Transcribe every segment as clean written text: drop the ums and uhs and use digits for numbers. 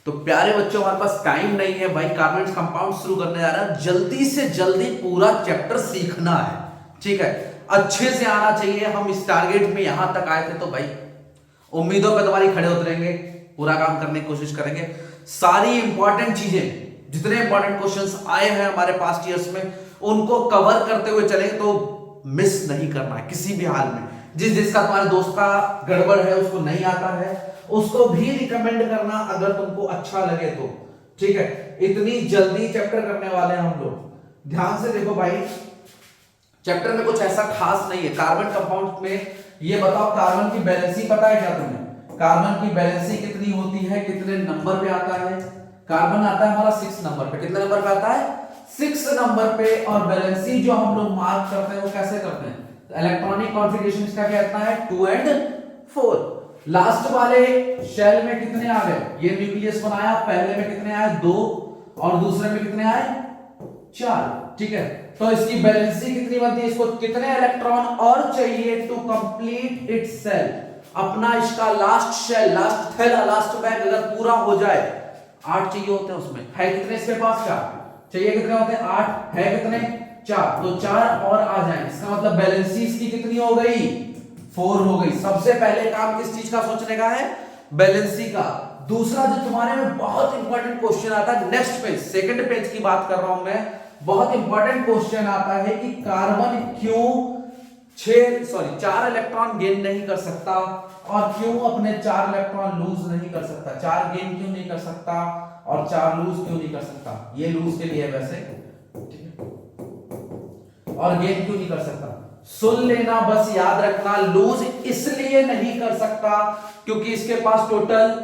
तो प्यारे बच्चों, हमारे पास टाइम नहीं है भाई, कार्बन कंपाउंड शुरू करने जा रहा है। जल्दी से जल्दी पूरा चैप्टर सीखना है, ठीक है, अच्छे से आना चाहिए। हम इस टारगेट में यहां तक आए थे, तो भाई उम्मीदों पे तुम्हारी खड़े उतरेंगे, पूरा काम करने की कोशिश करेंगे। सारी इंपॉर्टेंट चीजें, जितने इंपॉर्टेंट क्वेश्चंस आए हैं हमारे पास्ट ईयर्स में, उनको कवर करते हुए चलेंगे। तो मिस नहीं करना है किसी भी हाल में। जिसका तुम्हारे दोस्त का गड़बड़ है, उसको नहीं आता है, उसको भी रिकमेंड करना अगर तुमको अच्छा लगे तो, ठीक है। इतनी जल्दी चैप्टर करने वाले हैं हम लोग। ध्यान से देखो भाई, चैप्टर में कुछ ऐसा खास नहीं है। कार्बन कंपाउंड में ये बताओ, कार्बन की बैलेंसी पता है क्या तुम्हें? कार्बन की बैलेंसी कितनी होती है, कितने नंबर पे आता है? कार्बन आता है हमारा 6 नंबर पे। कितने नंबर पे आता है? 6 नंबर पे। और बैलेंसी जो हम लोग मार्क करते हैं वो कैसे करते हैं? इलेक्ट्रॉनिक कॉन्फ़िगरेशन इसका क्या कहता है? 2 और 4। लास्ट वाले शेल में कितने आ गए? ये न्यूक्लियस बनाया, पहले में कितने आए? 2, और दूसरे में कितने आए? 4, ठीक है। तो इसकी बैलेंसी कितनी बनती है? इसको कितने इलेक्ट्रॉन और चाहिए टू कंप्लीट इट्स सेल? अपना इसका लास्ट शेल, लास्ट थैला, लास्ट बैग अगर पूरा हो जाए, 8 चाहिए होते हैं उसमें। है कितने इसके पास? 4 चाहिए। कितने होते हैं? 8 है कितने? 4। तो 4 और आ जाए, इसका मतलब बैलेंसी इसकी कितनी हो गई? 4 हो गई। सबसे पहले काम किस चीज का सोचने का है? बैलेंसी का। दूसरा जो तुम्हारे में बहुत इंपॉर्टेंट क्वेश्चन आता है नेक्स्ट पेज, सेकंड पेज की बात कर रहा हूं मैं, बहुत इंपॉर्टेंट क्वेश्चन आता है कि कार्बन क्यों 4 इलेक्ट्रॉन गेन नहीं कर सकता और क्यों अपने 4 इलेक्ट्रॉन लूज नहीं कर सकता? 4 गेन क्यों नहीं कर सकता और 4 लूज क्यों नहीं कर सकता? ये लूज के लिए है वैसे, ठीक है, और गेन क्यों नहीं कर सकता? सुन लेना, बस याद रखना, लूज इसलिए नहीं कर सकता क्योंकि इसके पास टोटल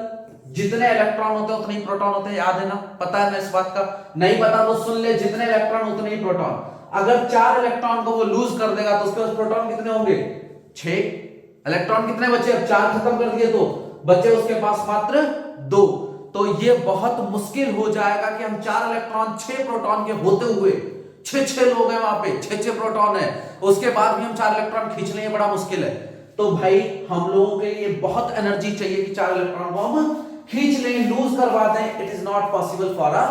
जितने इलेक्ट्रॉन होते हैं उतने ही प्रोटॉन होते हैं। याद है ना? पता है ना इस बात का? नहीं पता तो सुन ले, जितने इलेक्ट्रॉन उतने ही प्रोटॉन। अगर 4 इलेक्ट्रॉन को वो लूज कर देगा तो उसके पास प्रोटॉन कितने होंगे? 6। इलेक्ट्रॉन कितने बचे? अब 4 खत्म कर दिए तो बचे उसके पास मात्र 2। तो ये बहुत मुश्किल हो जाएगा कि हम 4 इलेक्ट्रॉन 6 प्रोटॉन के होते हुए 6 लोग हैं वहां पे, 6 प्रोटॉन है, उसके बाद भी हम 4 इलेक्ट्रॉन खींच लें, बड़ा मुश्किल है। तो भाई हम लोगों के लिए बहुत एनर्जी चाहिए कि 4 इलेक्ट्रॉन को हम खींच लें, लूज करवा दें। It is not possible for a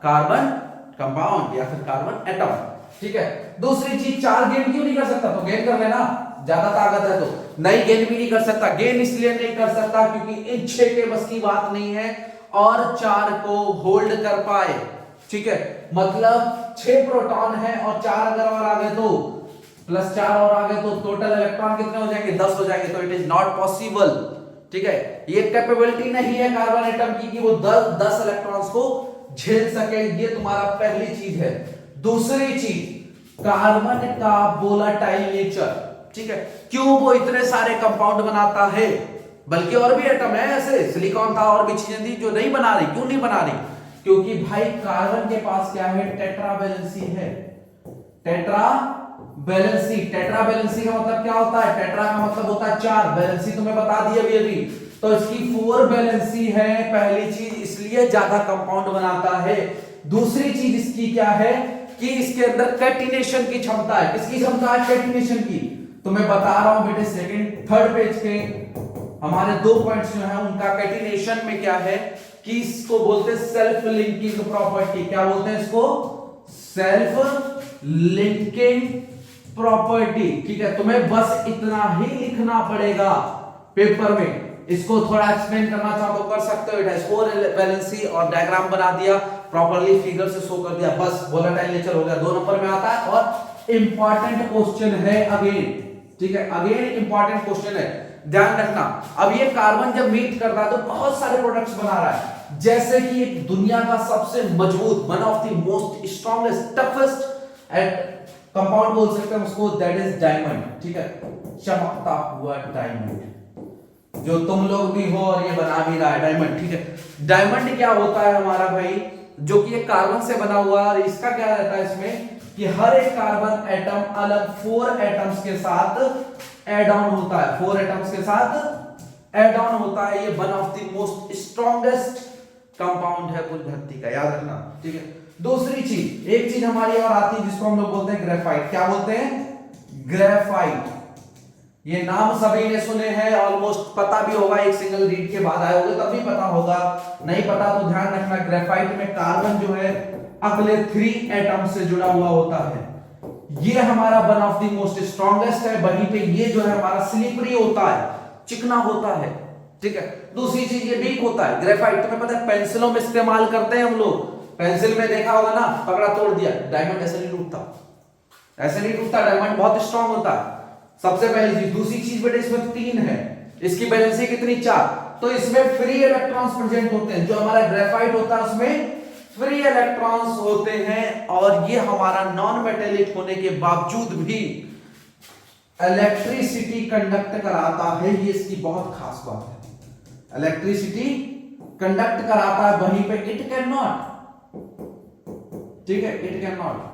carbon compound या फिर कार्बन एटम, ठीक है। दूसरी चीज, 4 गेन क्यों नहीं कर सकता? तो गेन कर लेना, ज्यादा ताकत है तो। नहीं, गेन भी नहीं कर सकता। गेन इसलिए नहीं कर सकता क्योंकि इन 6 के बस की बात नहीं है और 4 को होल्ड कर पाए, ठीक है। मतलब 6 प्रोटॉन है और 4 अगर और आ गए तो प्लस 4 और आ गए तो टोटल इलेक्ट्रॉन कितने हो जाएंगे? 10 हो जाएंगे। तो इट इज नॉट पॉसिबल, ठीक है। ये कैपेबिलिटी नहीं है कार्बन एटम की कि वो 10 इलेक्ट्रॉन्स को झेल सके। ये तुम्हारा पहली चीज है। दूसरी चीज, कार्बन का वोलेटाइल नेचर, ठीक है। क्यों वो इतने सारे कंपाउंड बनाता है? बल्कि और भी एटम है ऐसे, सिलिकॉन था और भी चीजें थी जो नहीं बना रही। क्यों नहीं बना रही? क्योंकि भाई कार्बन के पास क्या है? टेट्रा बैलेंसी है। Tetra valency. टेट्रा बैलेंसी का मतलब क्या होता है? टेट्रा का मतलब होता है 4, बैलेंसी तुम्हें बता दी अभी। तो इसकी 4 बैलेंसी है, पहली चीज, इसलिए ज्यादा कंपाउंड बनाता है। दूसरी चीज इसकी क्या है कि इसके अंदर कैटिनेशन की क्षमता है। किसकी क्षमता है? कैटिनेशन की। तो मैं बता रहा हूं बेटे, थर्ड पेज के हमारे 2 पॉइंट्स जो है उनका कैटिनेशन में क्या है कि इसको बोलते हैं सेल्फ लिंकिंग प्रॉपर्टी। क्या बोलते हैं इसको? सेल्फ लिंकिंग प्रॉपर्टी, ठीक है। तुम्हें बस इतना ही लिखना पड़ेगा पेपर में। इसको थोड़ा एक्सप्लेन करना चाहो तो कर सकते हो। इट हैज 4 बैलेंसी और डायग्राम बना दिया, प्रॉपर्ली फिगर से शो कर दिया, बस वोलेटाइल नेचर हो गया। 2 नंबर में आता है और इंपॉर्टेंट क्वेश्चन है अगेन, ठीक है। अगेन इंपॉर्टेंट क्वेश्चन है, ध्यान रखना। अब ये कार्बन जब मीट कर रहा है तो बहुत सारे प्रोडक्ट्स बना रहा है, जैसे कि एक दुनिया का सबसे मजबूत, one of the most strongest toughest at compound बोल सकते हैं उसको, दैट इज डायमंड, ठीक है। चमकता हुआ डायमंड, जो तुम लोग भी हो और ये बना भी रहा है डायमंड, ठीक है। डायमंड क्या होता है हमारा भाई? जो कि एक कार्बन से बना हुआ है और इसका क्या रहता है इसमें कि हर एक कार्बन एटम अलग 4 एटम्स के साथ एड ऑन होता है। 4 एटम्स के साथ एड ऑन होता है। ये one of the most strongest compound है पूरी धरती का, याद रखना, ठीक है। दूसरी चीज, एक चीज हमारी और आती है जिसको हम लोग बोलते हैं ग्रेफाइट। क्या बोलते हैं? ग्रेफाइट। ये नाम सभी ने सुने हैं, ऑलमोस्ट पता भी होगा, एक सिंगल रीड के बाद आए होंगे तब भी पता होगा, नहीं पता तो ध्यान रखना। ग्रेफाइट में कार्बन जो है अगले 3 एटम से जुड़ा हुआ होता है। ये हमारा one of the most strongest है, वहीं पे ये जो है हमारा स्लिपरी होता है, चिकना होता है, ठीक है। दूसरी चीज ये वीक होता है। ग्रेफाइट तुम्हें पता है पेंसिलों में इस्तेमाल करते हैं हम लोग, पेंसिल में देखा होगा ना, पकड़ा तोड़ दिया, डायमंड ऐसे नहीं टूटता, ऐसे नहीं टूटता, डायमंड बहुत स्ट्रांग होता है, सबसे पहली चीज। दूसरी चीज बेटे इसमें 3 है, इसकी वैलेंसी कितनी 4, तो इसमें फ्री इलेक्ट्रॉन्स प्रेजेंट होते हैं। जो हमारा ग्रेफाइट होता है उसमें फ्री इलेक्ट्रॉन्स होते हैं, और ये हमारा नॉन मेटेलिक होने के बावजूद भी इलेक्ट्रिसिटी कंडक्ट कराता है, ये इसकी बहुत खास बात है। इलेक्ट्रिसिटी कंडक्ट कराता है, वहीं पे इट कैन नॉट, ठीक है, इट कैन नॉट,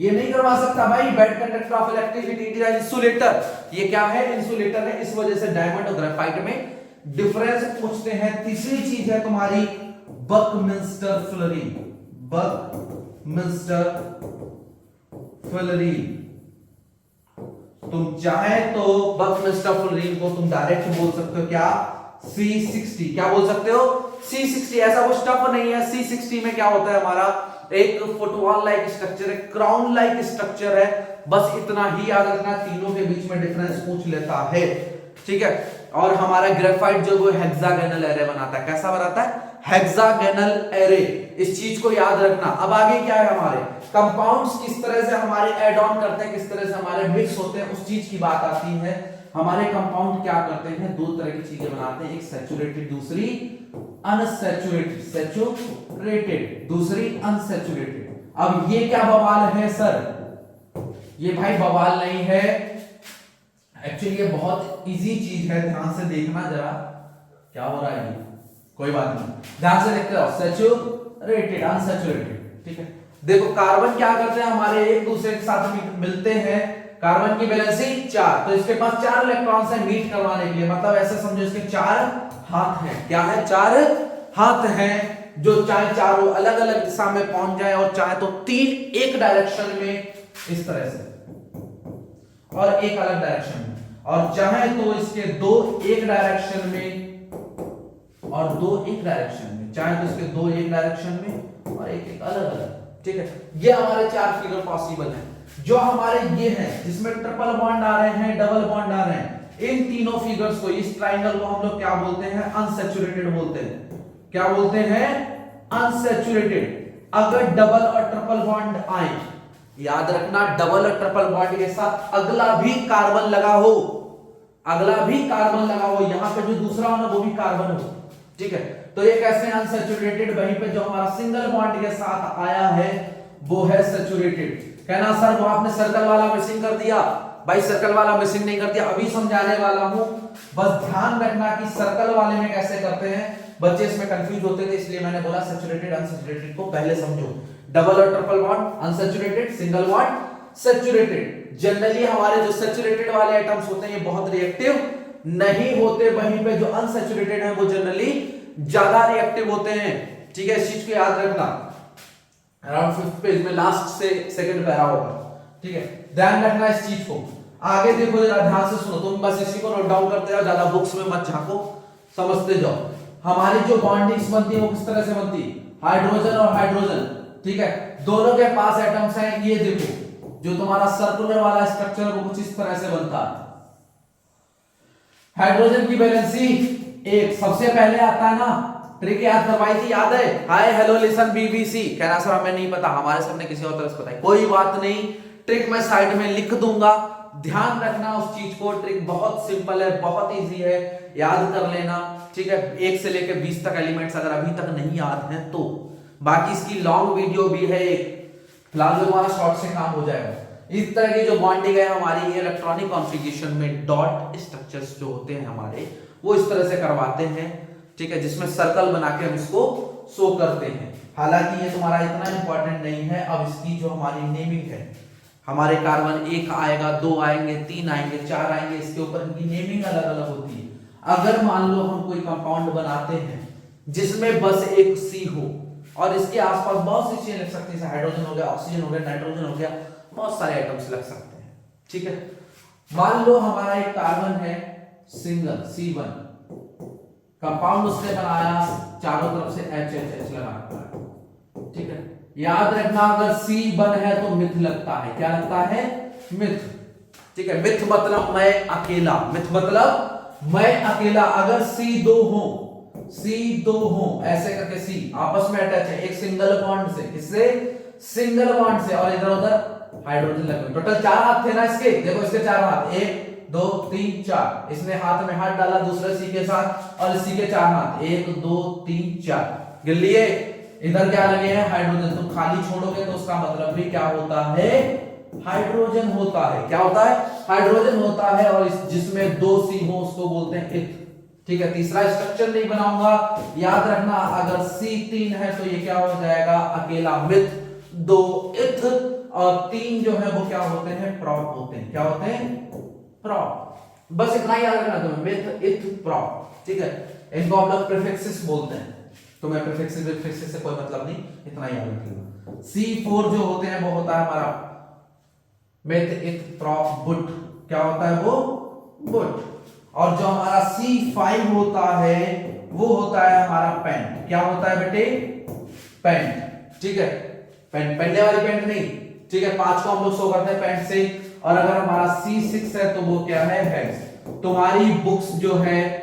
ये नहीं करवा सकता भाई। Bad conductor of electricity it is insulator, ये क्या है, इंसुलेटर है। इस वजह से डायमंड और ग्रेफाइट में डिफरेंस पूछते हैं। तीसरी चीज है तुम्हारी बकमिंस्टर फ्लोरीन, बकमिंस्टर फ्लोरीन। तुम चाहे तो बकमिंस्टर फ्लोरीन को तुम डायरेक्ट बोल सकते हो क्या, C60, क्या बोल सकते हो, C60। ऐसा कुछ टफ नहीं है। C60 में क्या होता है, हमारा एक फुटबॉल लाइक स्ट्रक्चर है, क्राउन लाइक स्ट्रक्चर है, बस इतना ही याद रखना। तीनों के बीच में डिफरेंस पूछ लेता है, ठीक है। और हमारा ग्रेफाइट जो वो हेक्सागोनल एरे बनाता है, कैसा बनाता है, हेक्सागोनल एरे, इस चीज को याद रखना। अब आगे क्या है, हमारे कंपाउंड्स किस तरह से हमारे ऐड ऑन करते हैं, किस तरह से हमारे मिक्स होते हैं, उस चीज की बात आती है। हमारे कंपाउंड क्या करते हैं, 2 तरह की चीजें बनाते हैं, एक सैचुरेटेड, दूसरी अनसैचुरेटेड, सैचुरेटेड दूसरी अनसैचुरेटेड। अब ये क्या बवाल है सर, ये भाई बवाल नहीं है, एक्चुअली ये बहुत इजी चीज है, ध्यान से देखना जरा क्या हो रहा है, ये कोई बात नहीं, ध्यान से देखते रहो। सैचुरेटेड, अनसैचुरेटेड, ठीक है। देखो कार्बन क्या करते हैं, हमारे एक दूसरे के साथ मिलते हैं, कार्बन की वैलेंसी 4, तो इसके पास 4 इलेक्ट्रॉन्स हैं मीट करवाने के लिए, मतलब ऐसे समझो इसके 4 हाथ हैं। क्या है, 4 हाथ हैं, जो चाहे चारों अलग अलग दिशा में पहुंच जाए, और चाहे तो 3 एक डायरेक्शन में इस तरह से, और एक अलग डायरेक्शन में, और चाहे तो इसके 2 एक डायरेक्शन में और 2 एक डायरेक्शन में, चाहे तो इसके 2 एक डायरेक्शन में और एक अलग अलग, ठीक है। ये हमारे 4 फिगर पॉसिबल हैं। जो हमारे ये हैं जिसमें ट्रिपल बॉन्ड आ रहे हैं, डबल बॉन्ड आ रहे हैं, इन तीनों फिगर्स को, इस ट्राइंगल को हम लोग क्या बोलते हैं, अनसैचुरेटेड बोलते हैं। क्या बोलते हैं, अनसैचुरेटेड। अगर डबल और ट्रिपल बॉन्ड आए, याद रखना डबल और ट्रिपल बॉन्ड के साथ अगला भी कार्बन लगा हो, अगला भी कार्बन लगा हो, यहां पे जो दूसरा हो ना वो भी कार्बन हो, ठीक है। तो ये कैसे अनसैचुरेटेड, वहीं पे जो हमारा सिंगल बॉन्ड के साथ आया है वो है सैचुरेटेड। कहना सर वो आपने सर्कल वाला मिसिंग कर दिया, भाई सर्कल वाला मिसिंग नहीं कर दिया, अभी समझाने वाला हूं, बस ध्यान रखना कि सर्कल वाले में कैसे करते हैं, बच्चे इसमें कंफ्यूज होते थे, इसलिए मैंने बोला सैचुरेटेड अनसैचुरेटेड को पहले समझो। डबल और triple bond unsaturated, single bond saturated. Generally हमारे जो सैचुरेटेड वाले आइटम्स होते हैं ये बहुत रिएक्टिव नहीं होते, वहीं पे जो अनसैचुरेटेड है वो जनरली ज्यादा रिएक्टिव होते हैं, ठीक है। इस चीज को याद रखना, अराउंड 5th पेज में लास्ट से सेकंड पैरा होगा, ठीक है, ध्यान रखना इस चीज को। आगे देखो जरा ध्यान से सुनो, तुम बस इसी को नोट डाउन करते जाओ, ज्यादा बुक्स में मत झांको, समझते जाओ। हमारी जो बॉन्डिंग्स बनती है वो किस तरह से बनती है, हाइड्रोजन और हाइड्रोजन, ठीक है, दोनों के पास एटम्स हैं। ये देखो जो तुम्हारा सर्कुलर वाला स्ट्रक्चर है वो कुछ इस तरह से बनता है। हाइड्रोजन की वैलेंसी 1, सबसे पहले आता है ना, ट्रिक याद करवाई थी, याद है, हाय हेलो लिसन बीबीसी। कहना सर हमें नहीं पता, हमारे सर ने किसी और तरह से बताई, कोई बात नहीं, ट्रिक मैं साइड में लिख दूंगा, ध्यान रखना उस चीज को। ट्रिक बहुत सिंपल है, बहुत इजी है, याद कर लेना, ठीक है। 1 से लेकर 20 तक एलिमेंट्स अगर अभी तक नहीं याद हैं तो, बाकी इसकी लॉन्ग वीडियो भी है एक, फिलहाल जो हमारा शॉर्ट से काम हो जाएगा। इस तरह की जो बॉन्डिंग है हमारी इलेक्ट्रॉनिक कॉन्फ़िगरेशन में, डॉट स्ट्रक्चर्स जो होते हैं हमारे वो इस तरह से करवाते हैं, ठीक है, जिसमें सर्कल बना के हम इसको शो करते हैं। हालांकि ये तुम्हारा इतना इंपॉर्टेंट नहीं है। अब इसकी जो हमारी नेमिंग है, हमारे कार्बन 1 आएगा, 2 आएंगे, 3 आएंगे, 4 आएंगे, इसके ऊपर इनकी नेमिंग अलग अलग होती है। अगर मान लो हम कोई कंपाउंड बनाते हैं जिसमें बस एक C हो और इसके आसपास बहुत सी चीजें लग सकती है, हाइड्रोजन हो गया, ऑक्सीजन हो गया, नाइट्रोजन हो गया, बहुत सारे आइटम्स लग सकते हैं, ठीक है। मान लो हमारा एक कार्बन है सिंगल C1, कंपाउंड उसने बनाया, चारों तरफ से H लगा रखा है, ठीक है। याद रखना अगर C1 है तो मिथ लगता है, क्या लगता है? मिथ, ठीक है। मिथ मतलब मैं अकेला, मिथ मतलब मैं अकेला। अगर C2 हो ऐसे करके C आपस में अटैच है एक सिंगल बॉन्ड से, किससे? सिंगल बॉन्ड से, और इधर उधर हाइड्रोजन लगे। टोटल 4 हाथ थे ना इसके, देखो इसके 4 हाथ, 1 2 3 4। इसने हाथ में हाथ डाला दूसरे C के साथ, और इसी के 4 हाथ, 1 2 3 4 गिन लिए। इधर क्या लगे हैं? हाइड्रोजन। तुम खाली छोड़ोगे तो उसका मतलब भी क्या होता है? हाइड्रोजन होता है। क्या होता है? हाइड्रोजन होता है। और जिसमें 2 C हो उसको बोलते हैं इथ, ठीक है। तीसरा स्ट्रक्चर नहीं बनाऊंगा, याद रखना अगर C3 है तो ये क्या हो जाएगा? अकेला मिथ, 2 इथ, और 3 जो है वो क्या होते हैं? प्रॉप होते हैं। क्या होते हैं? प्रॉप। बस इतना याद रखना तुम्हें, मिथ इथ प्रॉप, ठीक है। इनको हम लोग प्रीफिक्सेस बोलते हैं, तुम्हें प्रीफिक्सेस से कोई मतलब नहीं, इतना याद रखिएगा। C4 जो होते हैं वो होता है हमारा मिथ इथ प्रॉप बुट, क्या होता है वो? बुट। और जो हमारा C5 होता है वो होता है हमारा पेंट। क्या होता है बेटे? पेंट, ठीक है। पेंट, पेंडे वाली पेंट नहीं, ठीक है। 5 को हम लोग शो करते हैं पेंट से। और अगर हमारा C6 है तो वो क्या है? हेक्स। तुम्हारी बुक्स जो है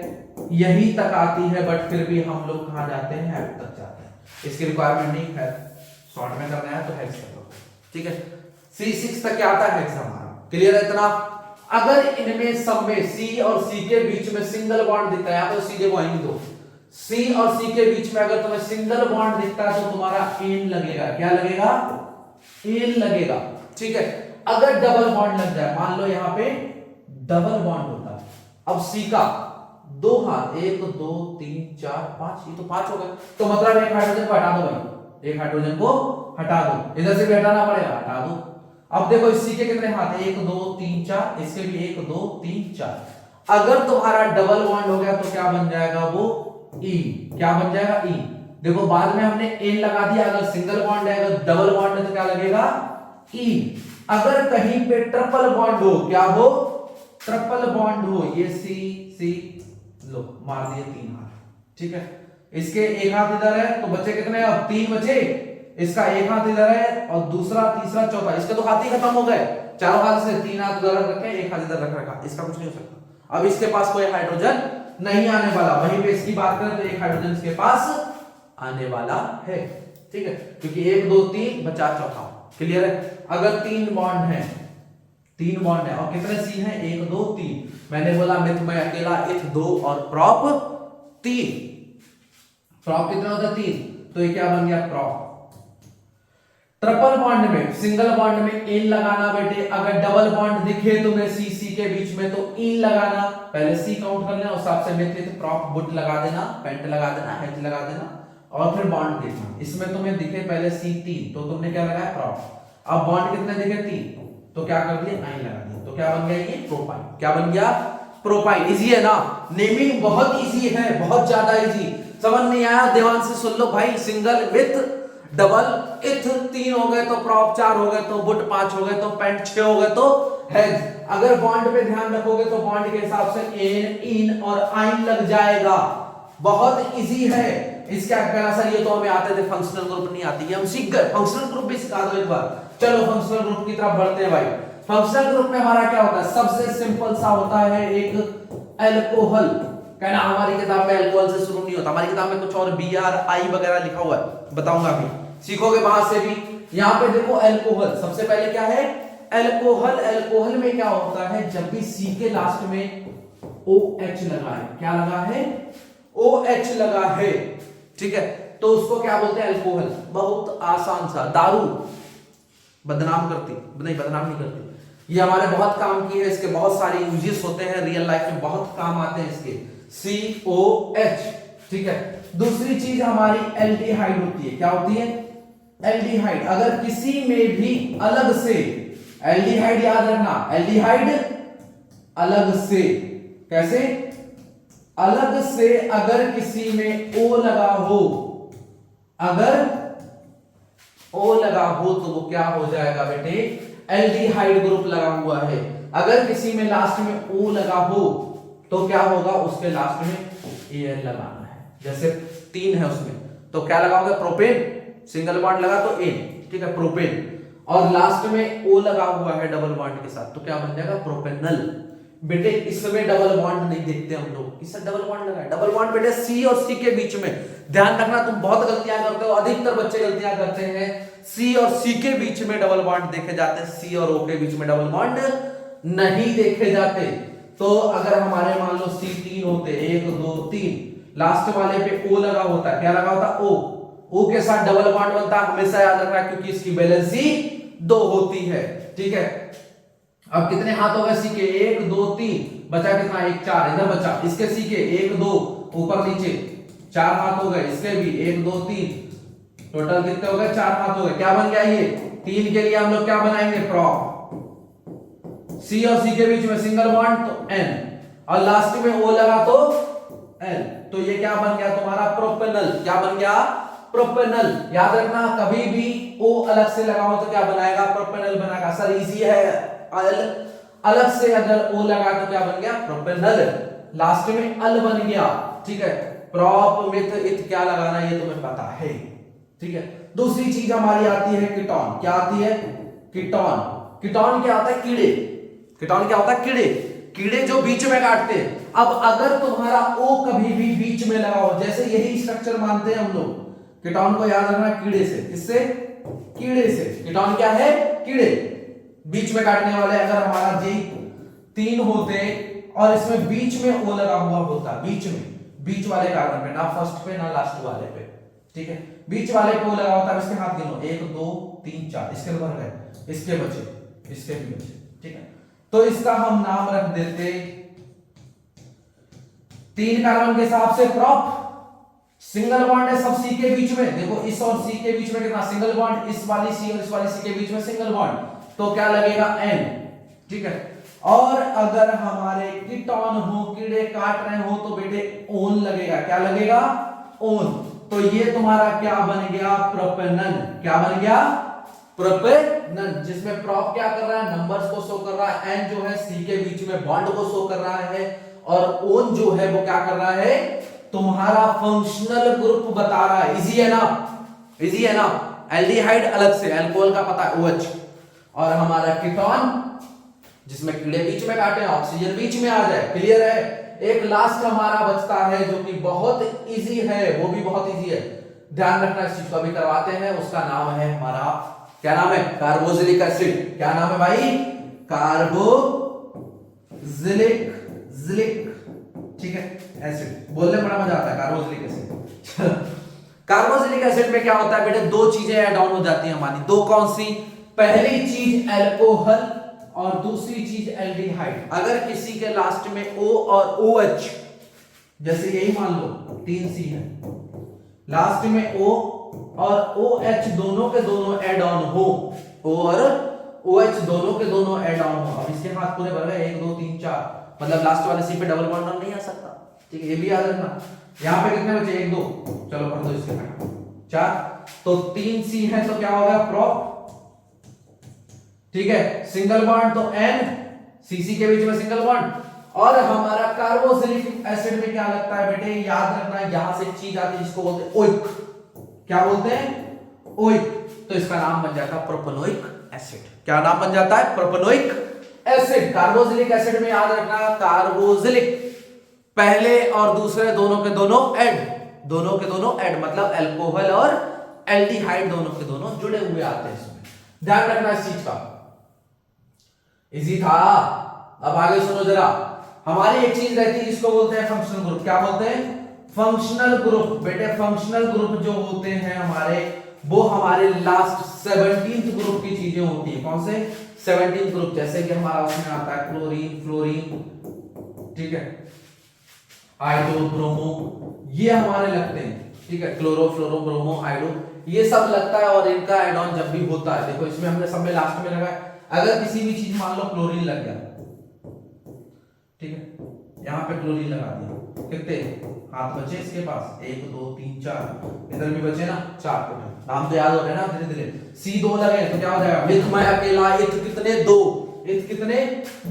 यही तक आती है, बट फिर भी हम लोग कहां जाते हैं? हेक्स तक जाते हैं। इसकी रिक्वायरमेंट नहीं है, शॉर्ट में करना है तो हेक्स कर लो, ठीक है। C6 तक क्या आता है? हेक्स हमारा। क्लियर है इतना? अगर इनमें सब में C और C के बीच में सिंगल बॉन्ड दिखता है, यहां तो सीधे पॉइंट दो, C और C के बीच में अगर तुम्हें सिंगल बॉन्ड दिखता है तो तुम्हारा एन लगेगा। क्या लगेगा? एन लगेगा, ठीक है। अगर डबल बॉन्ड लग जाए, मान लो यहां पे डबल बॉन्ड होता है, अब C का 2 हाथ, 1 2 3 4 5, ये तो 5 हो गए, तो मतलब एक हाइड्रोजन को हटा दो भाई, एक हाइड्रोजन को हटा दो, इधर से भी हटाना पड़ेगा, हटा दो। अब देखो इस C के कितने हाथ? 1 2 3 4, इसके भी 1 2 3 4। अगर तुम्हारा डबल बॉन्ड हो गया तो क्या बन जाएगा? वो E। क्या बन जाएगा? E। देखो बाद में हमने N लगा दिया, अगर सिंगल बॉन्ड है, अगर डबल बॉन्ड है तो क्या लगेगा? E। अगर कहीं पे ट्रिपल बॉन्ड हो, क्या हो? ट्रिपल बॉन्ड हो, ये C लो मार दिए 3 हाथ, ठीक है। इसके एक हाथ इधर है तो बचे कितने? अब 3 बचे। इसका एक हाथ इधर है और दूसरा तीसरा चौथा, इसके तो हाथ ही खत्म हो गए। चारों हाथ से 3 हाथ उधर रखे, एक हाथ इधर रख रखा, इसका कुछ नहीं हो सकता। अब इसके पास कोई हाइड्रोजन नहीं आने वाला। वहीं पे इसकी बात करें तो एक हाइड्रोजन इसके पास आने वाला है, ठीक है, क्योंकि 1 2 3 बचा चौथा। क्लियर है? अगर 3 बॉन्ड है, 3 बॉन्ड है और कितने C हैं? 1 2 3। मैंने बोला मिथ में अकेला, इथ 2 और प्रॉप 3। प्रॉप कितना होता है? 3, तो ये क्या बन गया? प्रॉप। ट्रिपल बॉन्ड में, सिंगल बॉन्ड में इन लगाना बेटे। अगर डबल बॉन्ड दिखे तुम्हें C के बीच में तो इन लगाना, पहले C काउंट कर लेना, उस हिसाब से मिथ इथ प्रॉप बुट लगा देना, पेंट लगा देना, हेच लगा देना, और फिर बॉन्ड देखना। इसमें तुम्हें दिखे पहले C3 तो तुमने क्या लगाया? प्रॉप। अब बॉन्ड कितने दिखे? 3, तो क्या कर दिया? आइन लगा दिया, तो क्या बन गया? ये प्रोपाइन। क्या बन गया? प्रोपाइन। इजी है ना? नेमिंग बहुत इजी है, बहुत ज्यादा इजी। समझ नहीं आया? ध्यान से सुन लो भाई। सिंगल मिथ, डबल इथ 3 हो गए तो प्रॉप, 4 हो गए तो बुट, 5 हो गए तो पेंट, 6 हो गए तो हेज। अगर बॉन्ड पे ध्यान रखोगे तो बॉन्ड के हिसाब से एन, इन और आइन लग जाएगा। बहुत इजी है। इसका पहला सर ये तो हमें आते थे, फंक्शनल ग्रुप नहीं आती है, हम सीख गए। फंक्शनल ग्रुप भी सिखा दो एक बार। चलो फंक्शनल ग्रुप की तरफ बढ़ते हैं भाई। फंक्शनल ग्रुप में हमारा क्या होता है? सबसे सिंपल सा होता है एक अल्कोहल। कहना हमारी किताब में अल्कोहल से शुरू नहीं होता, हमारी किताब में कुछ और BRI वगैरह लिखा हुआ है, बताऊंगा अभी, सीखोगे वहां से भी। यहां पे देखो अल्कोहल, सबसे पहले क्या है? अल्कोहल। अल्कोहल में क्या होता है? जब भी C के लास्ट में OH लगा है, क्या लगा है? OH लगा है, ठीक है, तो उसको क्या बोलते हैं? अल्कोहल। बहुत आसान सा। दारू बदनाम करती नहीं, बदनाम नहीं करती, ये हमारे बहुत काम की है, इसके बहुत सारे यूजेस होते हैं, रियल लाइफ में बहुत काम आते हैं इसके। COH, ठीक है। दूसरी चीज हमारी एल्डिहाइड होती है। क्या होती है? एल्डिहाइड। अगर किसी में भी अलग से, एल्डिहाइड याद रखना, एल्डिहाइड अलग से, कैसे? अलग से अगर किसी में O लगा हो, अगर O लगा हो तो वो क्या हो जाएगा बेटे? एल्डिहाइड ग्रुप लगा हुआ है। अगर किसी में लास्ट में ओ लगा हो तो क्या होगा, उसके लास्ट में एन लगाना है। जैसे 3 है उसमें तो क्या लगाओगे, प्रोपेन, सिंगल बॉन्ड लगा तो एन, ठीक है, प्रोपेन, और लास्ट में ओ लगा हुआ है डबल बॉन्ड के साथ तो क्या बन जाएगा, प्रोपेनल। बेटे इसमें डबल बॉन्ड नहीं देखते हम लोग, इससे डबल बॉन्ड लगा है। डबल बॉन्ड बेटे सी और सी के बीच में, ध्यान रखना तुम बहुत गलतियां करते हो, अधिकतर बच्चे गलतियां करते हैं, सी और सी के बीच में डबल बॉन्ड देखे जाते हैं, सी और ओ के बीच में डबल बॉन्ड नहीं देखे जाते। तो अगर हमारे मान लो सी 3 होते, 1 2 3, लास्ट वाले पे ओ लगा होता, क्या लगा होता, ओ के साथ डबल बॉन्ड बनता, हमेशा याद रखना क्योंकि इसकी वैलेंसी 2 होती है, ठीक है। अब कितने हाथ हो गए सी के, 1 2 3, बचा कितना, 1 4, इधर बचा इसके सी के 1 2 ऊपर नीचे 4 हाथ हो गए, इसके भी 1 2 3, टोटल कितने हो गए, 4 हाथ हो गए। क्या बन गया ये, 3 के लिए हम लोग क्या बनाएंगे, प्रॉप, सी और सी के बीच में सिंगल बॉन्ड तो एन, और लास्ट में ओ लगा तो एल, तो ये क्या बन गया तुम्हारा, प्रोपेनल। क्या बन गया, प्रोपेनल। याद रखना कभी भी ओ अलग से लगाओ तो क्या बनाएगा, प्रोपेनल बनाएगा। सर इजी है, अलग से अगर ओ लगा तो क्या बन गया, प्रोपेनल, लास्ट में अल बन गया, ठीक है। प्रॉप विथ इथ क्या लगाना ये तुम्हें पता है, ठीक है। दूसरी चीज हमारी आती है कीटोन। क्या आती है, कीटोन। कीटोन क्या होता है, कीड़े। कीटोन क्या होता है, कीड़े, कीड़े जो बीच में काटते हैं। अब अगर तुम्हारा ओ कभी भी बीच में लगा हो, जैसे यही स्ट्रक्चर मानते हैं हम लोग, कीटोन को याद रखना कीड़े से, किससे, कीड़े से। कीटोन क्या है, कीड़े, बीच में काटने वाले। अगर हमारा जी 3 होते और इसमें बीच में ओ लगा हुआ होता, बीच में, बीच वाले कार्बन पे, ना फर्स्ट पे ना लास्ट वाले पे, ठीक है, बीच वाले पे ओ लगा होता है। इसके हाथ गिनो, 1 2 3 4, इसके भर गए, इसके बचे, इसके भी बचे, ठीक है। तो इसका हम नाम रख देते 3 कार्बन के हिसाब से प्रॉप, सिंगल बॉन्ड है सब सी के बीच में, देखो इस और सी के बीच में कितना सिंगल बॉन्ड, इस वाली सी और इस वाली सी के बीच में सिंगल बॉन्ड, तो क्या लगेगा, एन, ठीक है। और अगर हमारे कीटोन हो, कीड़े काट रहे हो तो बेटे ओन लगेगा। क्या लगेगा, ओन। तो ये तुम्हारा क्या बन गया, प्रोपेनन। क्या बन गया, प्रोपेनन, जिसमें प्रॉप क्या कर रहा है, नंबर्स को शो कर रहा है, एन जो है सी के बीच में बॉन्ड को शो कर रहा है, और ओन जो है वो क्या कर रहा है, तुम्हारा फंक्शनल ग्रुप बता रहा है। इजी है ना, इजी है ना। एल्डिहाइड अलग से, अल्कोहल का पता है OH, और हमारा कीटोन जिसमें कीड़े बीच में काटे, ऑक्सीजन बीच में आ जाए, क्लियर है। एक लास्ट हमारा बचता है जो कि बहुत इजी है, वो भी बहुत इजी है, ध्यान रखना, इस चीज को अभी करवाते हैं। उसका नाम है हमारा, क्या नाम है, कार्बोक्सिलिक एसिड। क्या नाम है भाई, कार्बोक्सिलिक, ठीक है, एसिड। बोलने में बड़ा मजा आता है, कार्बोक्सिलिक एसिड। कार्बोक्सिलिक एसिड में क्या होता है बेटे, 2 चीजें ऐड ऑन हो जाती हैं हमारी। 2 कौन सी, पहली चीज अल्कोहल और दूसरी चीज एल्डिहाइड। अगर किसी के लास्ट में O और OH, जैसे यही मान लो 3C है, लास्ट में O और OH दोनों के दोनों ऐड ऑन हो, O और OH दोनों के दोनों ऐड ऑन हो। अब इसके हाथ पूरे भर गए, 1 2 3 4, मतलब लास्ट वाले सी पे डबल बॉन्ड नहीं आ सकता, ठीक है, ये भी याद रखना। यहां पे कितने बचे, 1 2, चलो भर दो इसके हाथ, 4, तो 3C है तो क्या होगा, प्रॉप, ठीक है, सिंगल बॉन्ड तो N, CC के बीच में सिंगल बॉन्ड। और हमारा कार्बोक्सिलिक एसिड में क्या लगता है बेटे, याद रखना, यहां से एक चीज आती है जिसको बोलते हैं ओइक। क्या बोलते हैं, ओइक। तो इसका नाम बन जाता है प्रोपेनोइक एसिड। क्या नाम बन जाता है, प्रोपेनोइक एसिड। कार्बोक्सिलिक एसिड में याद रखना, कार्बोक्सिलिक पहले और दूसरे दोनों के दोनों ऐड, दोनों के दोनों ऐड, मतलब अल्कोहल और एल्डिहाइड दोनों के दोनों जुड़े हुए आते हैं इसमें, ध्यान रखना इस चीज का। इजी था। अब आगे सुनो जरा, हमारी एक चीज रहती है जिसको बोलते हैं फंक्शनल ग्रुप। क्या बोलते हैं, फंक्शनल ग्रुप। बेटे फंक्शनल ग्रुप जो होते हैं हमारे, वो हमारे लास्ट 17th ग्रुप की चीजें होती है। कौन से, 17th ग्रुप। जैसे कि हमारा उसमें आता है क्लोरीन, फ्लोरीन, ठीक है, आयोडो, ब्रोमो, ये हमारे लगते हैं, ठीक है, क्लोरो, फ्लोरो, ब्रोमो, आयोडो, ये सब लगता है। और इनका एड ऑन जब भी होता है, देखो इसमें हमने सब में लास्ट में लगाया। अगर किसी भी चीज मान लो क्लोरीन लग गया, ठीक है, यहां पे क्लोरीन लगा दिया, कितने हाथ बचे इसके पास, 1 2 3 4, इधर भी बचे ना 4 टोटल। नाम तो याद हो रहे ना धीरे धीरे। C2 लगे तो क्या हो जाएगा, मिथ में अकेला इथ कितने, 2, इथ कितने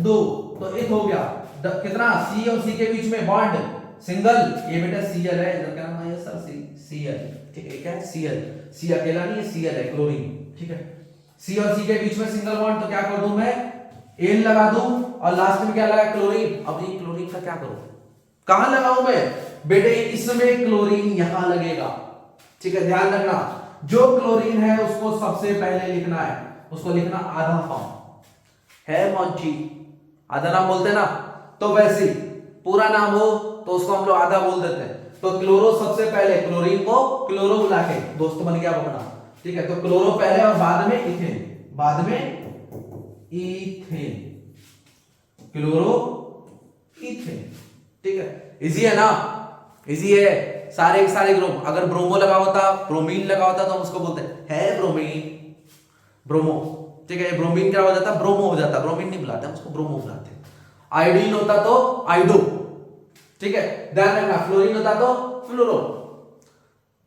2, तो इथ हो गया कितना C और C के बीच में बॉन्ड सिंगल, ये बेटा Cl है, इधर क्या नाम है सर Cl, ठीक है क्या है Cl, C अकेला नहीं है Cl है क्लोरीन, ठीक है। C और C के बीच में सिंगल बॉन्ड, तो क्या कर दूं मैं N लगा दूं और लास्ट में क्या लगा क्लोरीन। अब ये क्लोरीन का क्या करूं, कहां लगाऊं मैं बेटे, इसमें क्लोरीन यहां लगेगा, ठीक है। ध्यान रखना जो क्लोरीन है उसको सबसे पहले लिखना है, उसको लिखना आधा फॉर्म है मौजी, आधा नाम बोलते ना, तो वैसे पूरा नाम हो तो उसको हम लोग आधा बोल देते हैं। तो क्लोरो सबसे पहले, क्लोरीन को क्लोरो बुला के दोस्त बन गया अपना, ठीक है। तो क्लोरो पहले और बाद में इथेन, बाद में इथेन, क्लोरो इथेन, ठीक है। इजी है ना, इजी है, सारे के सारे ग्रुप। अगर ब्रोमो लगा होता, ब्रोमीन लगा होता तो हम उसको बोलते है ब्रोमीन, ब्रोमो, ठीक है। ब्रोमीन क्या हो जाता, ब्रोमो हो जाता, ब्रोमीन नहीं बुलाते हम उसको, ब्रोमो बुलाते हैं। आयोडीन होता तो आयोडो, ठीक है। ध्यान रखना फ्लोरीन होता तो फ्लोरो,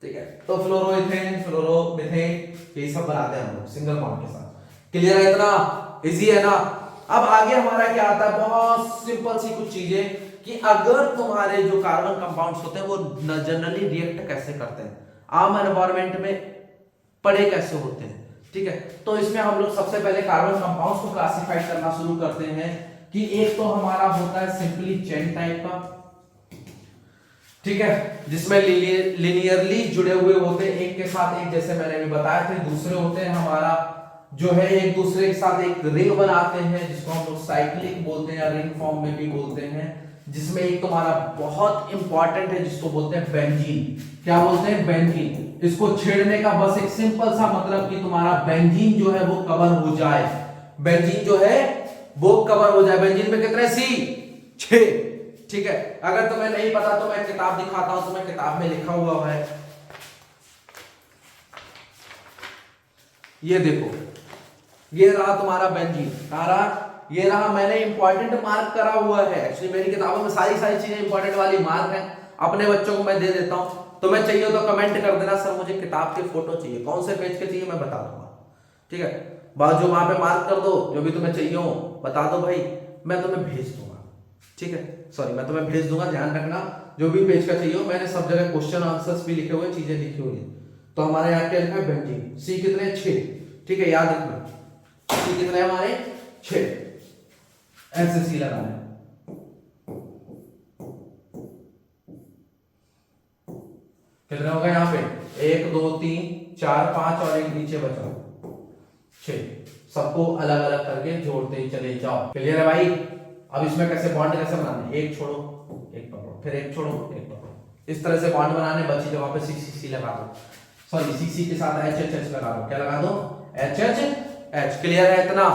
ठीक है। तो फ्लोरोइथेन, फ्लोरोमीथेन, ये सब बनाते हैं हम लोग सिंगल बॉन्ड के साथ। क्लियर है, इतना इजी है ना। अब आगे हमारा क्या आता है, बहुत सिंपल सी कुछ चीजें कि अगर तुम्हारे जो कार्बन कंपाउंड्स होते हैं वो जनरली रिएक्ट कैसे करते हैं, आम एनवायरनमेंट में पड़े कैसे होते हैं, ठीक है। तो इसमें हम लोग सबसे पहले कार्बन कंपाउंड्स को क्लासिफाई करना शुरू करते हैं कि एक तो हमारा होता है सिंपली चेन टाइप का, ठीक है, जिसमें लिनियरली जुड़े हुए होते हैं एक के साथ एक, जैसे मैंने अभी बताया थे। दूसरे होते हैं हमारा जो है एक दूसरे के साथ एक रिंग बनाते हैं, जिसको हम लोग साइक्लिक बोलते हैं या रिंग फॉर्म में भी बोलते हैं, जिसमें एक तुम्हारा बहुत इंपॉर्टेंट है जिसको बोलते हैं बेंजीन। क्या बोलते हैं, बेंजीन। इसको छेड़ने का बस एक सिंपल सा मतलब कि तुम्हारा बेंजीन जो है वो कवर हो जाए, बेंजीन जो है वो कवर हो जाए। बेंजीन में कितने सी, 6, ठीक है। अगर तुम्हें नहीं पता तो मैं किताब दिखाता हूं, तुम्हें किताब में लिखा हुआ है, ये देखो, ये रहा तुम्हारा बेंजीन, ये रहा, मैंने इंपॉर्टेंट मार्क करा हुआ है। एक्चुअली मेरी किताबों में सारी चीजें इंपॉर्टेंट वाली मार्क है, अपने बच्चों को मैं दे देता हूं। तुम्हें चाहिए तो कमेंट कर देना, सर मुझे किताब के फोटो चाहिए, कौन से पेज के चाहिए मैं बता दूंगा, ठीक है। बात जो वहां पे मार्क कर दो, जो भी तुम्हें चाहिए हो बता दो भाई, मैं तुम्हें भेज दूंगा, ठीक है। सॉरी, मैं तुम्हें भेज दूंगा, ध्यान रखना जो भी पेज का चाहिए हो, मैंने सब जगह क्वेश्चन आंसर्स भी लिखे हुए, चीजें लिखी हुई है। तो हमारे यहाँ क्या लिखा है, बेंजीन। सी कितने, 6, ठीक है, याद रखना सी कितने हमारे 6, ऐसे सी लगाना है। कितने हो गए यहाँ पे, 1 2 3 4 5 और एक नीचे बचा 6, सबको अलग अलग करके जोड़ते ही चले जाओ। क्लियर है भाई। अब इसमें कैसे बॉन्ड कैसे बनाने, एक छोड़ो एक पकड़ो, फिर एक छोड़ो एक पकड़ो, इस तरह से बॉन्ड बनाने। बची जगह पे सी लगा दो, सॉरी सी के साथ एच लगा दो, क्या लगा दो, एच। क्लियर है, इतना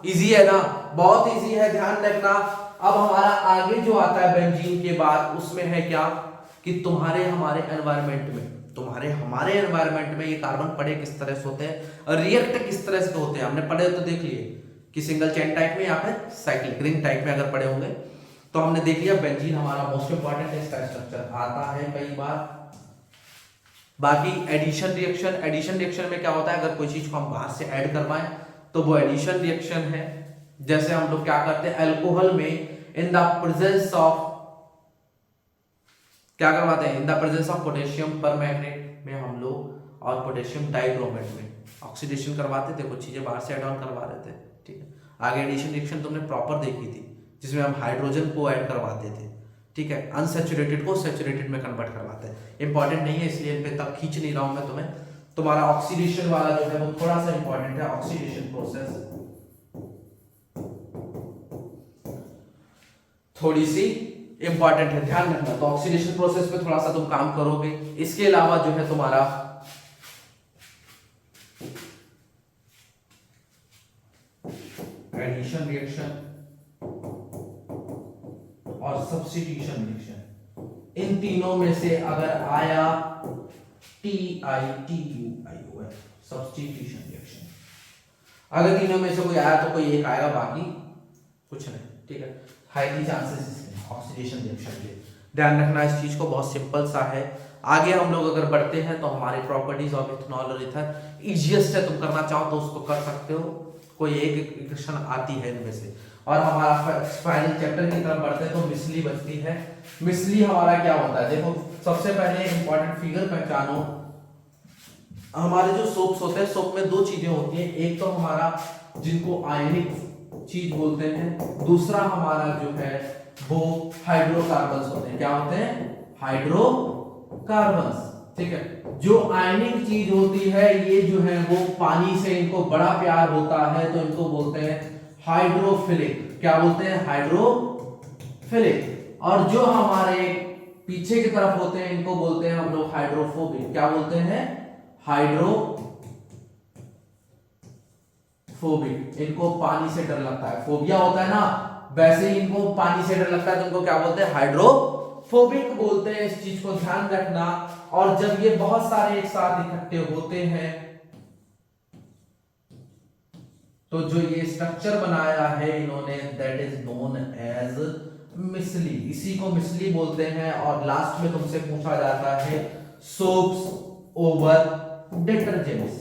इजी है ना, बहुत इजी है, ध्यान रखना। अब हमारा आगे जो आता है बेंजीन के बाद, उसमें है क्या कि तुम्हारे हमारे एनवायरनमेंट में, हमारे एनवायरनमेंट में ये कार्बन पड़े किस तरह से होते हैं, रिएक्ट किस तरह से होते हैं। हमने पढ़े तो देख लिए कि सिंगल चेन टाइप में या फिर साइक्लिक रिंग टाइप में अगर पड़े होंगे तो हमने देख लिया। बेंजीन हमारा मोस्ट इंपॉर्टेंट है, इसका स्ट्रक्चर आता है कई बार। बाकी एडिशन रिएक्शन में क्या होता है, अगर कोई चीज को हम बाहर से ऐड करवाएं तो वो एडिशन रिएक्शन है। जैसे हम लोग क्या करते हैं, अल्कोहल में इन द प्रेजेंस ऑफ क्या करवाते हैं, in the presence of potassium permanganate में हम लोग और पोटेशियम डाइक्रोमेट में ऑक्सीडेशन करवाते थे, कुछ चीजें बाहर से ऐड ऑन करवा रहे थे, ठीक है। आगे एडिशन रिएक्शन तुमने प्रॉपर देखी थी, जिसमें हम हाइड्रोजन को ऐड करवाते थे, ठीक है, अनसैचुरेटेड को सैचुरेटेड में कन्वर्ट करवाते हैं। इंपॉर्टेंट नहीं है इसलिए इन पे तक खींच नहीं रहा हूं मैं तुम्हें। तुम्हारा ऑक्सीडेशन वाला जो है वो थोड़ा सा इंपॉर्टेंट है, ऑक्सीडेशन प्रोसेस थोड़ी सी इंपॉर्टेंट है, ध्यान रखना। तो ऑक्सीडेशन प्रोसेस पे थोड़ा सा तुम काम करोगे। इसके अलावा जो है तुम्हारा एडिशन रिएक्शन और सब्स्टिट्यूशन रिएक्शन, इन तीनों में से अगर आया TITUION सब्स्टिट्यूशन रिएक्शन, अगर तीनों में से कोई आया तो कोई एक आएगा, बाकी कुछ नहीं, ठीक है। हाईली चांसेस इसके ऑक्सीडेशन रिएक्शन के, ध्यान रखना इस चीज को, बहुत सिंपल सा है। आगे हम लोग अगर बढ़ते हैं तो हमारे प्रॉपर्टीज ऑफ इथेनॉल और ईथर इजीएस्ट है, तुम करना चाहो तो उसको कर सकते हो, कोई एक इक्वेशन आती है इनमें से। और हमारा फाइनल चैप्टर की तरफ बढ़ते हैं तो मिसली बचती है। मिसली हमारा क्या होता है, देखो सबसे पहले इंपॉर्टेंट फिगर पहचानो। हमारे जो सोप्स होते हैं, सोप में दो चीजें होती हैं, एक तो हमारा जिनको आयनिक चीज बोलते हैं, दूसरा हमारा जो है वो हाइड्रोकार्बन्स होते हैं। क्या होते हैं? हाइड्रोकार्बन्स। ठीक है, जो आयनिक चीज होती है ये जो है वो पानी से इनको बड़ा प्यार होता है तो इनको बोलते हैं हाइड्रोफिलिक। क्या बोलते हैं? हाइड्रोफिलिक। और जो हमारे पीछे की तरफ होते हैं इनको बोलते हैं हम लोग हाइड्रोफोबिक। क्या बोलते हैं? हाइड्रोफोबिक। इनको पानी से डर लगता है, फोबिया होता है ना, वैसे ही इनको पानी से डर लगता है तो इनको क्या बोलते हैं? हाइड्रोफोबिक बोलते हैं। इस चीज को ध्यान रखना। और जब ये बहुत सारे एक साथ इकट्ठे होते हैं तो जो ये स्ट्रक्चर बनाया है इन्होंने, दैट इज नोन एज मिसली। इसी को मिसली बोलते हैं। और लास्ट में तुमसे पूछा जाता है सोप्स ओवर डिटर्जेंट्स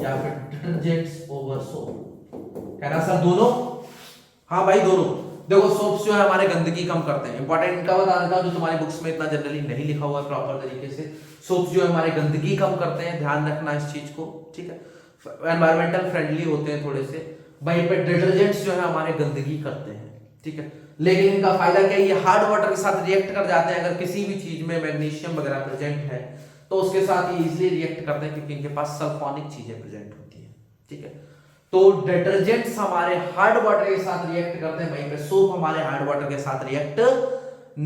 या फिर डिटर्जेंट्स ओवर सोप। कहना सर दोनों? हाँ भाई दोनों। देखो सोप्स जो है हमारे गंदगी कम करते हैं, इंपॉर्टेंट इनका बता देता हूं जो तुम्हारी बुक्स में इतना जनरली नहीं लिखा हुआ है प्रॉपर तरीके से। सोप्स जो है हमारे गंदगी कम करते हैं, ध्यान रखना इस चीज को। ठीक है, एनवायरमेंटल फ्रेंडली होते हैं थोड़े से। वहीं पे डिटर्जेंट्स जो है हमारे गंदगी करते हैं। ठीक है, लेकिन इनका फायदा क्या है, ये हार्ड वाटर के साथ रिएक्ट कर जाते हैं। अगर किसी भी चीज में मैग्नीशियम वगैरह प्रेजेंट है तो उसके साथ ये इजीली रिएक्ट करते हैं क्योंकि इनके पास सल्फोनिक चीजें प्रेजेंट होती है। ठीक है, तो डिटर्जेंट्स हमारे हार्ड वाटर के साथ रिएक्ट करते हैं, वहीं पे सोप हमारे हार्ड वाटर के साथ रिएक्ट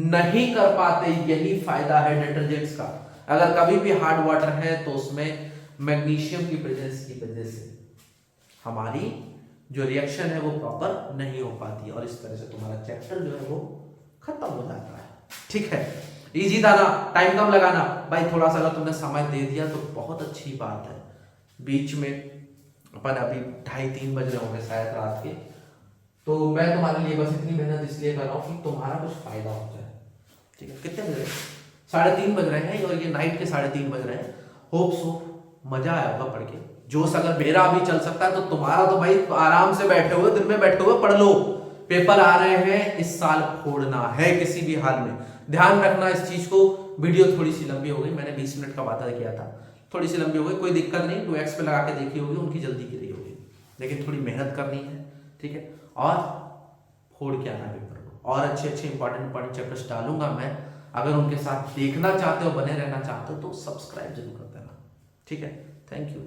नहीं कर पाते। यही फायदा है डिटर्जेंट्स का। अगर कभी भी हार्ड वाटर है तो उसमें मैग्नीशियम की प्रेजेंस की वजह से हमारी जो रिएक्शन है वो प्रॉपर नहीं हो पाती और इस तरह से तुम्हारा चैप्टर जो है वो खत्म हो जाता है। ठीक है, इजी था ना, टाइम कम लगाना भाई। थोड़ा सा अगर तुमने समय दे दिया तो बहुत अच्छी बात है। बीच में अपन अभी 2:30-3 बज रहे होंगे शायद रात के, तो मैं तुम्हारे लिए बस इतनी मेहनत इसलिए कर रहा हूँ कि तुम्हारा कुछ फायदा हो जाए। ठीक है, कितने बज रहे हैं? 3:30 बज रहे हैं और ये नाइट के 3:30 बज रहे हैं। होप सो मजा आया होगा पढ़ के। जोश अगर मेरा अभी चल सकता है तो तुम्हारा तो भाई आराम से बैठे हुए, दिन में बैठे हुए पढ़ लो। पेपर आ रहे हैं, इस साल फोड़ना है किसी भी हाल में। ध्यान रखना इस चीज को। वीडियो थोड़ी सी लंबी हो गई, मैंने 20 मिनट का वादा किया था, थोड़ी सी लंबी हो गई, कोई दिक्कत नहीं। 2x पे लगा के देखी होगी, उनकी जल्दी की रही होगी, लेकिन थोड़ी मेहनत करनी है। ठीक है, और फोड़ के आना पेपर को। और अच्छे अच्छे इंपॉर्टेंट चैप्टर्स डालूंगा मैं। अगर उनके साथ देखना चाहते हो, बने रहना चाहते हो तो सब्सक्राइब जरूर कर देना। ठीक है, थैंक यू।